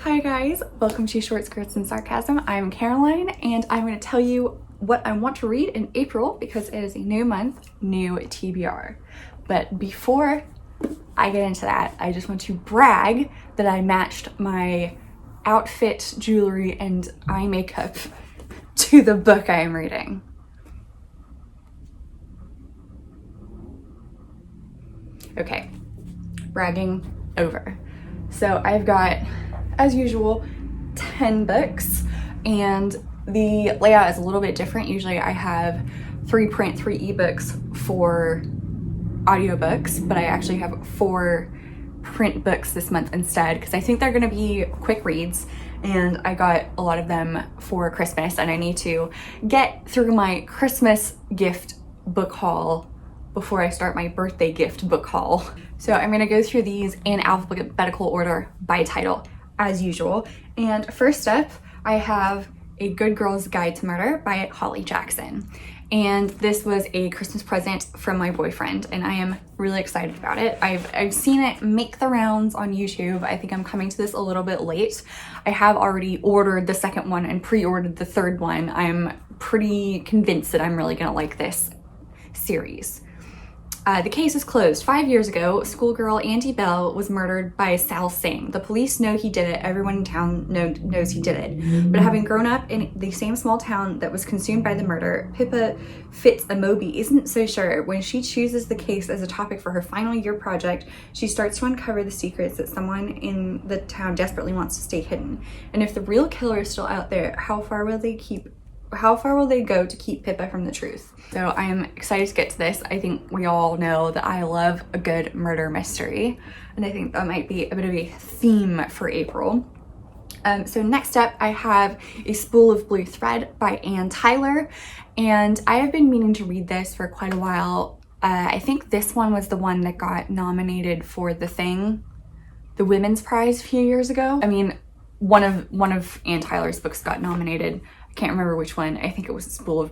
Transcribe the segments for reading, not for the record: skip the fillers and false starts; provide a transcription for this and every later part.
Hi guys, welcome to Short Skirts and Sarcasm. I'm Caroline and I'm going to tell you what I want to read in April because it is a new month, new TBR. But before I get into that, I just want to brag that I matched my outfit, jewelry, and eye makeup to the book I am reading. Okay, bragging over. So I've got, as usual, 10 books, and the layout is a little bit different. Usually I have 3 print, 3 ebooks for audiobooks, but I actually have 4 print books this month instead because I think they're going to be quick reads, and I got a lot of them for Christmas, and I need to get through my Christmas gift book haul before I start my birthday gift book haul. So I'm going to go through these in alphabetical order by title, as usual. And first up, I have A Good Girl's Guide to Murder by Holly Jackson. And this was a Christmas present from my boyfriend, and I am really excited about it. I've seen it make the rounds on YouTube. I think I'm coming to this a little bit late. I have already ordered the second one and pre-ordered the third one. I'm pretty convinced that I'm really gonna like this series. The case is closed. 5 years ago, schoolgirl Andy Bell was murdered by Sal Singh. The police know he did it. Everyone in town knows he did it. But having grown up in the same small town that was consumed by the murder, Pippa Fitz-Amobi isn't so sure. When she chooses the case as a topic for her final year project, she starts to uncover the secrets that someone in the town desperately wants to stay hidden. And if the real killer is still out there, how far will they go to keep Pippa from the truth? So I am excited to get to this. I think we all know that I love a good murder mystery, and I think that might be a bit of a theme for April. So next up, I have A Spool of Blue Thread by Anne Tyler, and I have been meaning to read this for quite a while. I think this one was the one that got nominated for The Thing, the Women's Prize a few years ago. I mean, one of Anne Tyler's books got nominated. Can't remember which one. I think it was Spool of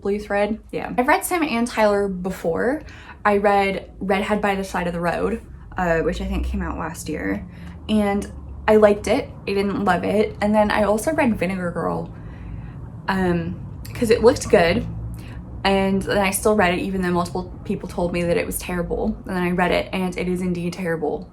Blue Thread. Yeah. I've read some Anne Tyler before. I read Redhead by the Side of the Road, which I think came out last year, and I liked it. I didn't love it. And then I also read Vinegar Girl because it looked good, and then I still read it even though multiple people told me that it was terrible. And then I read it, and it is indeed terrible.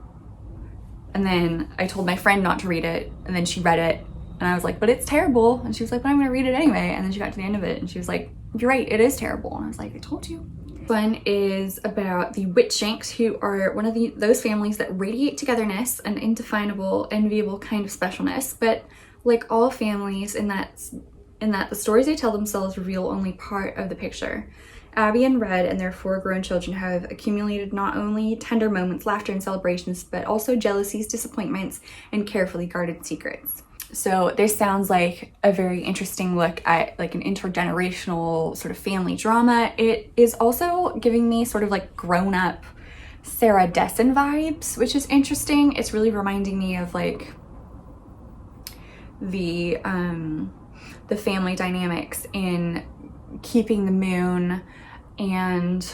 And then I told my friend not to read it, and then she read it. And I was like, but it's terrible. And she was like, but I'm gonna read it anyway. And then she got to the end of it and she was like, you're right, it is terrible. And I was like, I told you. This one is about the Witshanks, who are one of those families that radiate togetherness and indefinable, enviable kind of specialness. But like all families in that the stories they tell themselves reveal only part of the picture. Abby and Red and their 4 grown children have accumulated not only tender moments, laughter, and celebrations, but also jealousies, disappointments, and carefully guarded secrets. So this sounds like a very interesting look at like an intergenerational sort of family drama. It is also giving me sort of like grown-up Sarah Dessen vibes, which is interesting. It's really reminding me of like the family dynamics in Keeping the Moon, and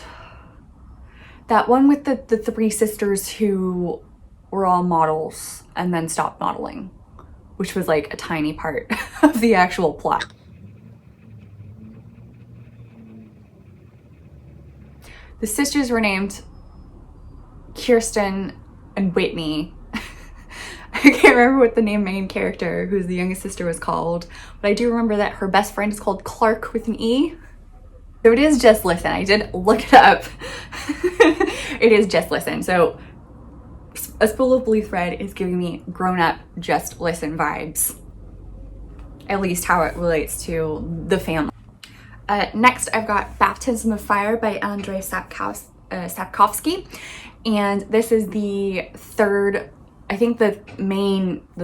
that one with the 3 sisters who were all models and then stopped modeling, which was like a tiny part of the actual plot. The sisters were named Kirsten and Whitney. I can't remember what the main character, who's the youngest sister, was called, but I do remember that her best friend is called Clark with an E. So it is Just Listen. I did look it up. It is Just Listen. So A Spool of Blue Thread is giving me grown-up Just Listen vibes, at least how it relates to the family. Next, I've got Baptism of Fire by Andrei Sapkowski, and this is the third, I think the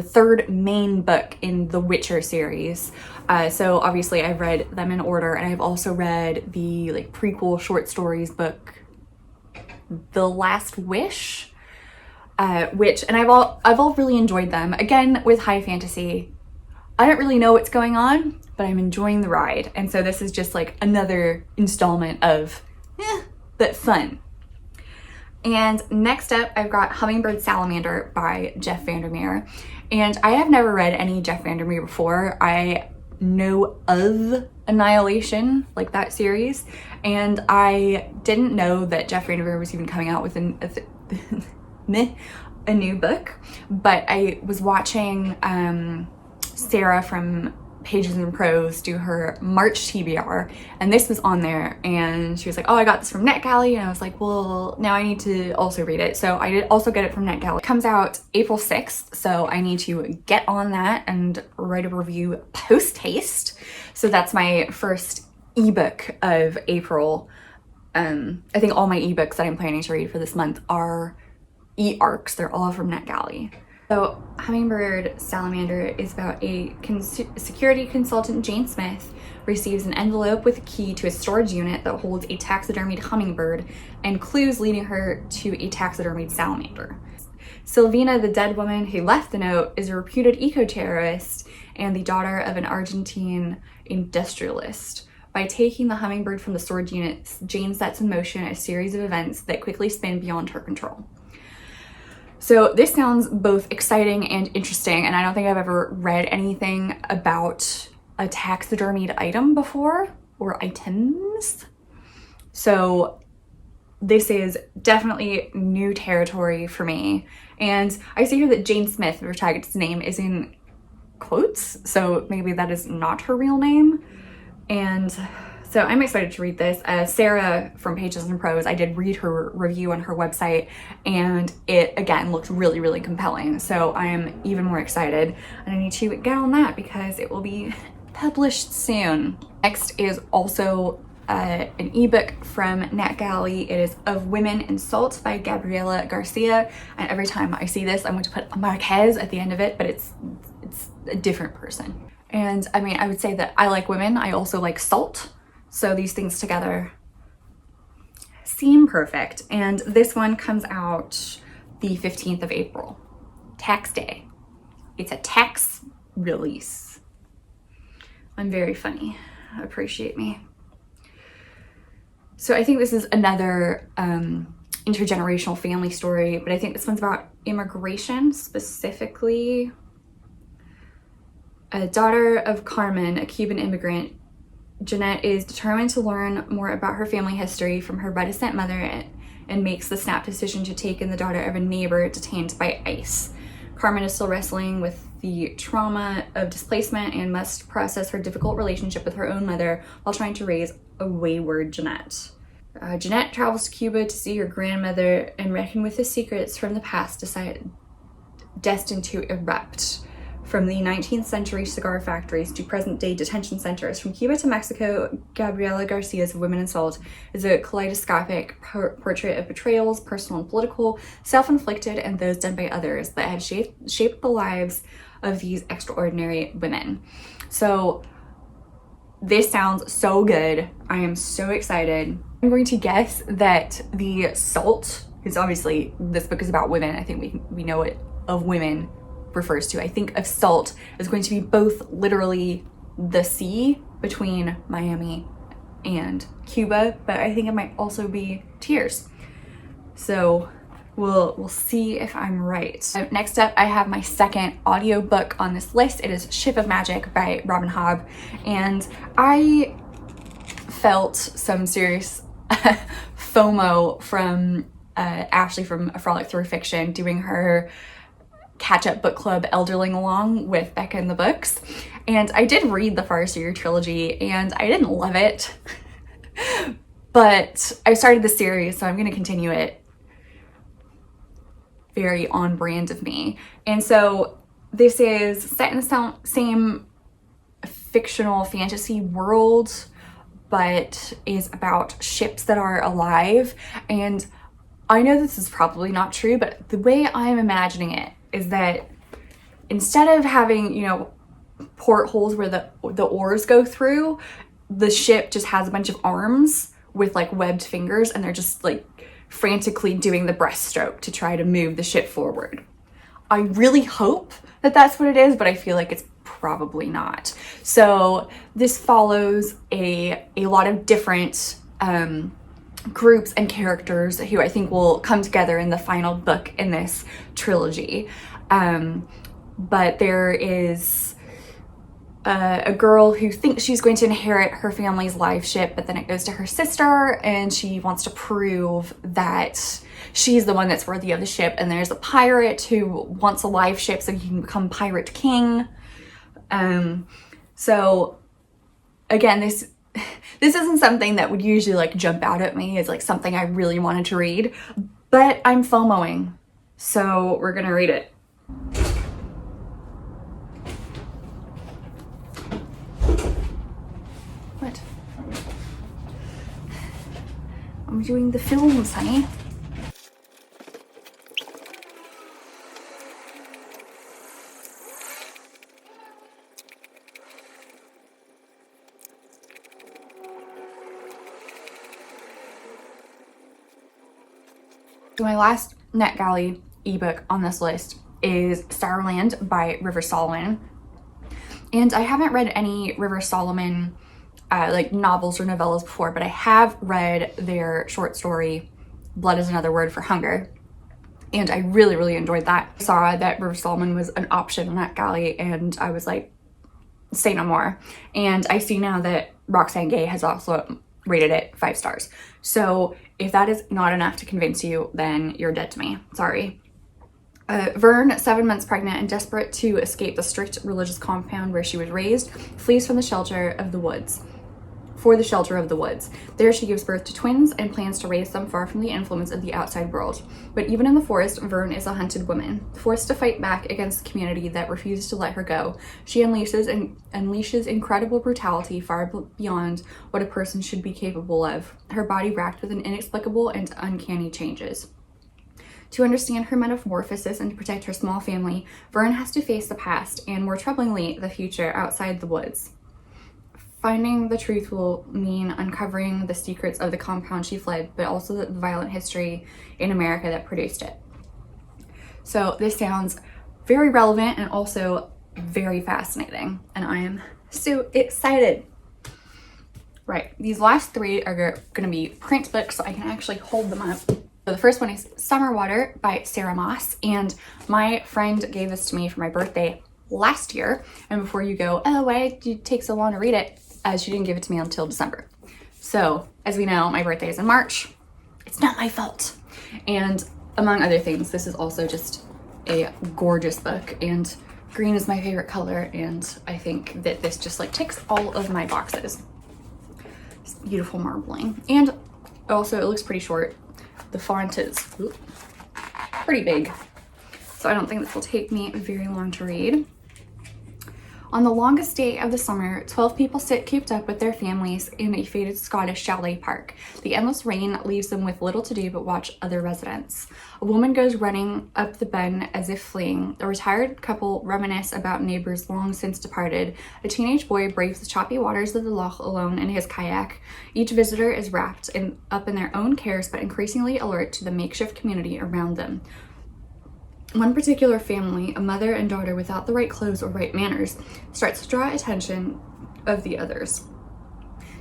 third main book in the Witcher series. So obviously I've read them in order, and I've also read the like prequel short stories book, The Last Wish. And I've all really enjoyed them. Again, with high fantasy, I don't really know what's going on, but I'm enjoying the ride. And so this is just like another installment of, but fun. And next up, I've got Hummingbird Salamander by Jeff Vandermeer. And I have never read any Jeff Vandermeer before. I know of Annihilation, like that series, and I didn't know that Jeff Vandermeer was even coming out with a new book. But I was watching Sarah from Pages and Prose do her March TBR, and this was on there, and she was like, oh, I got this from NetGalley, and I was like, well, now I need to also read it. So I did also get it from NetGalley. It comes out April 6th, so I need to get on that and write a review post haste. So that's my first ebook of April. I think all my ebooks that I'm planning to read for this month are e-arcs. They're all from NetGalley. So Hummingbird Salamander is about a security consultant, Jane Smith, receives an envelope with a key to a storage unit that holds a taxidermied hummingbird and clues leading her to a taxidermied salamander. Silvina, the dead woman who left the note, is a reputed eco-terrorist and the daughter of an Argentine industrialist. By taking the hummingbird from the storage unit, Jane sets in motion a series of events that quickly spin beyond her control. So this sounds both exciting and interesting, and I don't think I've ever read anything about a taxidermied item before, or items. So this is definitely new territory for me. And I see here that Jane Smith, the protagonist's name, is in quotes, so maybe that is not her real name. And so I'm excited to read this. Sarah from Pages and Prose, I did read her review on her website, and it again looked really, really compelling. So I am even more excited, and I need to get on that because it will be published soon. Next is also an ebook from NetGalley. It is Of Women in Salt by Gabriela Garcia. And every time I see this, I'm going to put Marquez at the end of it, but it's a different person. And I mean, I would say that I like women. I also like salt. So these things together seem perfect. And this one comes out the 15th of April, tax day. It's a tax release. I'm very funny. Appreciate me. So I think this is another intergenerational family story, but I think this one's about immigration, specifically. A daughter of Carmen, a Cuban immigrant, Jeanette is determined to learn more about her family history from her reticent mother and makes the snap decision to take in the daughter of a neighbor detained by ICE. Carmen is still wrestling with the trauma of displacement and must process her difficult relationship with her own mother while trying to raise a wayward Jeanette. Jeanette travels to Cuba to see her grandmother and reckon with the secrets from the past destined to erupt. From the 19th century cigar factories to present-day detention centers, from Cuba to Mexico, Gabriela Garcia's Women in Salt is a kaleidoscopic portrait of betrayals, personal and political, self-inflicted, and those done by others that have shaped the lives of these extraordinary women. So this sounds so good. I am so excited. I'm going to guess that the salt, because obviously this book is about women. I think we know what Of Women refers to. I think of salt is going to be both literally the sea between Miami and Cuba, but I think it might also be tears. So we'll see if I'm right. So next up, I have my second audiobook on this list. It is Ship of Magic by Robin Hobb, and I felt some serious FOMO from Ashley from A Frolic Through Fiction doing her catch-up book club elderling along with Becca in the Books, and I did read the Farseer trilogy and I didn't love it but I started the series, so I'm going to continue it. Very on brand of me. And so this is set in the same fictional fantasy world, but is about ships that are alive. And I know this is probably not true, but the way I'm imagining it is that instead of having, you know, portholes where the oars go through, the ship just has a bunch of arms with like webbed fingers, and they're just like frantically doing the breaststroke to try to move the ship forward. I really hope that that's what it is, but I feel like it's probably not. So this follows a lot of different groups and characters who I think will come together in the final book in this trilogy. But there is a girl who thinks she's going to inherit her family's live ship, but then it goes to her sister and she wants to prove that she's the one that's worthy of the ship. And there's a pirate who wants a live ship so he can become pirate king. So again, this isn't something that would usually like jump out at me as like something I really wanted to read, but I'm FOMOing, so we're gonna read it. What? I'm doing the films, honey. My last NetGalley ebook on this list is Starland by River Solomon. And I haven't read any River Solomon like novels or novellas before, but I have read their short story, Blood is Another Word for Hunger. And I really, really enjoyed that. I saw that River Solomon was an option on NetGalley and I was like, say no more. And I see now that Roxane Gay has also rated it 5 stars. So if that is not enough to convince you, then you're dead to me. Sorry. Vern, 7 months pregnant and desperate to escape the strict religious compound where she was raised, flees from the shelter of the woods. For the shelter of the woods. There she gives birth to twins and plans to raise them far from the influence of the outside world. But even in the forest, Vern is a hunted woman. Forced to fight back against the community that refuses to let her go, she unleashes incredible brutality far beyond what a person should be capable of, her body racked with an inexplicable and uncanny changes. To understand her metamorphosis and to protect her small family, Vern has to face the past and, more troublingly, the future outside the woods. Finding the truth will mean uncovering the secrets of the compound she fled, but also the violent history in America that produced it. So this sounds very relevant and also very fascinating, and I am so excited. Right, these last 3 are going to be print books, so I can actually hold them up. So the first one is Summer Water by Sarah Moss, and my friend gave this to me for my birthday last year. And before you go, oh, why did you take so long to read it? She didn't give it to me until December. So as we know, my birthday is in March. It's not my fault. And among other things, this is also just a gorgeous book, and green is my favorite color, and I think that this just like ticks all of my boxes. It's beautiful marbling, and also it looks pretty short. The font is pretty big, so I don't think this will take me very long to read. On the longest day of the summer, 12 people sit cooped up with their families in a faded Scottish chalet park. The endless rain leaves them with little to do but watch other residents. A woman goes running up the bend as if fleeing. A retired couple reminisce about neighbors long since departed. A teenage boy braves the choppy waters of the loch alone in his kayak. Each visitor is wrapped up in their own cares but increasingly alert to the makeshift community around them. One particular family, a mother and daughter without the right clothes or right manners, starts to draw attention of the others.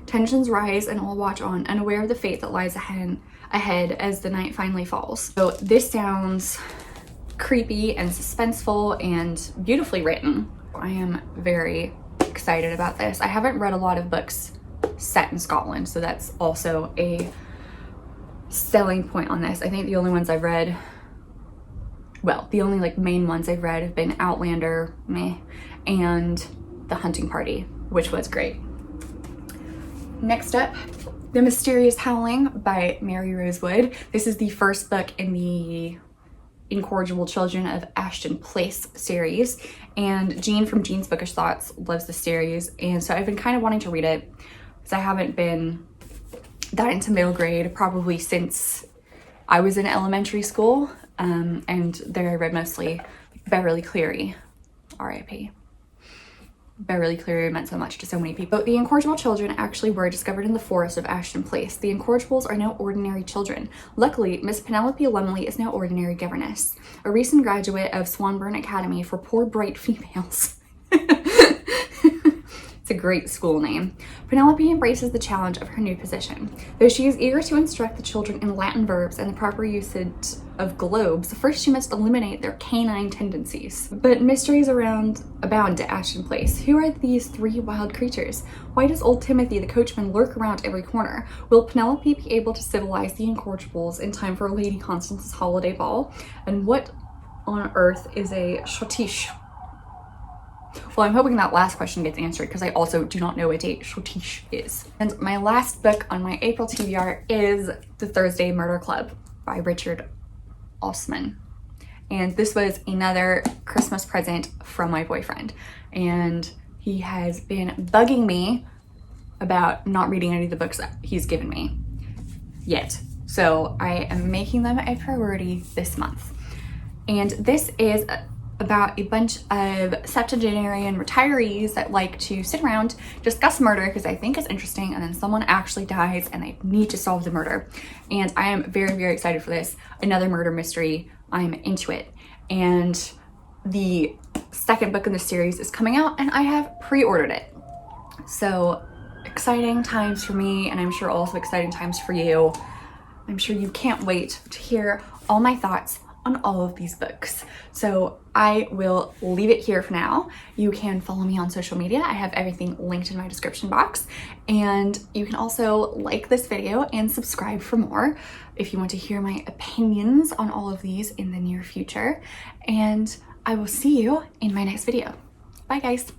Tensions rise and all watch on, unaware of the fate that lies ahead as the night finally falls. So this sounds creepy and suspenseful and beautifully written. I am very excited about this. I haven't read a lot of books set in Scotland, so that's also a selling point on this. I think the only ones I've read, well, the only like main ones I've read have been Outlander, and The Hunting Party, which was great. Next up, The Mysterious Howling by Mary Rosewood. This is the first book in the Incorrigible Children of Ashton Place series, and Jean from Jean's Bookish Thoughts loves the series, and so I've been kind of wanting to read it because I haven't been that into middle grade probably since I was in elementary school. And there I read mostly Beverly Cleary, R.I.P. Beverly Cleary meant so much to so many people. The incorrigible children actually were discovered in the forest of Ashton Place. The incorrigibles are no ordinary children. Luckily, Miss Penelope Lumley is no ordinary governess, a recent graduate of Swanbourne Academy for Poor Bright Females. It's a great school name. Penelope embraces the challenge of her new position. Though she is eager to instruct the children in Latin verbs and the proper usage of globes, first she must eliminate their canine tendencies. But mysteries abound to Ashton Place. Who are these three wild creatures? Why does old Timothy the coachman lurk around every corner? Will Penelope be able to civilize the incorrigibles in time for Lady Constance's holiday ball? And what on earth is a schottische? Well, I'm hoping that last question gets answered because I also do not know what a schottische is. And my last book on my April TBR is The Thursday Murder Club by Richard Osman. And this was another Christmas present from my boyfriend. And he has been bugging me about not reading any of the books that he's given me yet. So I am making them a priority this month. And this is about a bunch of septuagenarian retirees that like to sit around, discuss murder because I think it's interesting, and then someone actually dies and they need to solve the murder. And I am very, very excited for this. Another murder mystery. I'm into it. And the second book in the series is coming out and I have pre-ordered it. So exciting times for me, and I'm sure also exciting times for you. I'm sure you can't wait to hear all my thoughts on all of these books. So I will leave it here for now. You can follow me on social media. I have everything linked in my description box. And you can also like this video and subscribe for more if you want to hear my opinions on all of these in the near future. And I will see you in my next video. Bye guys.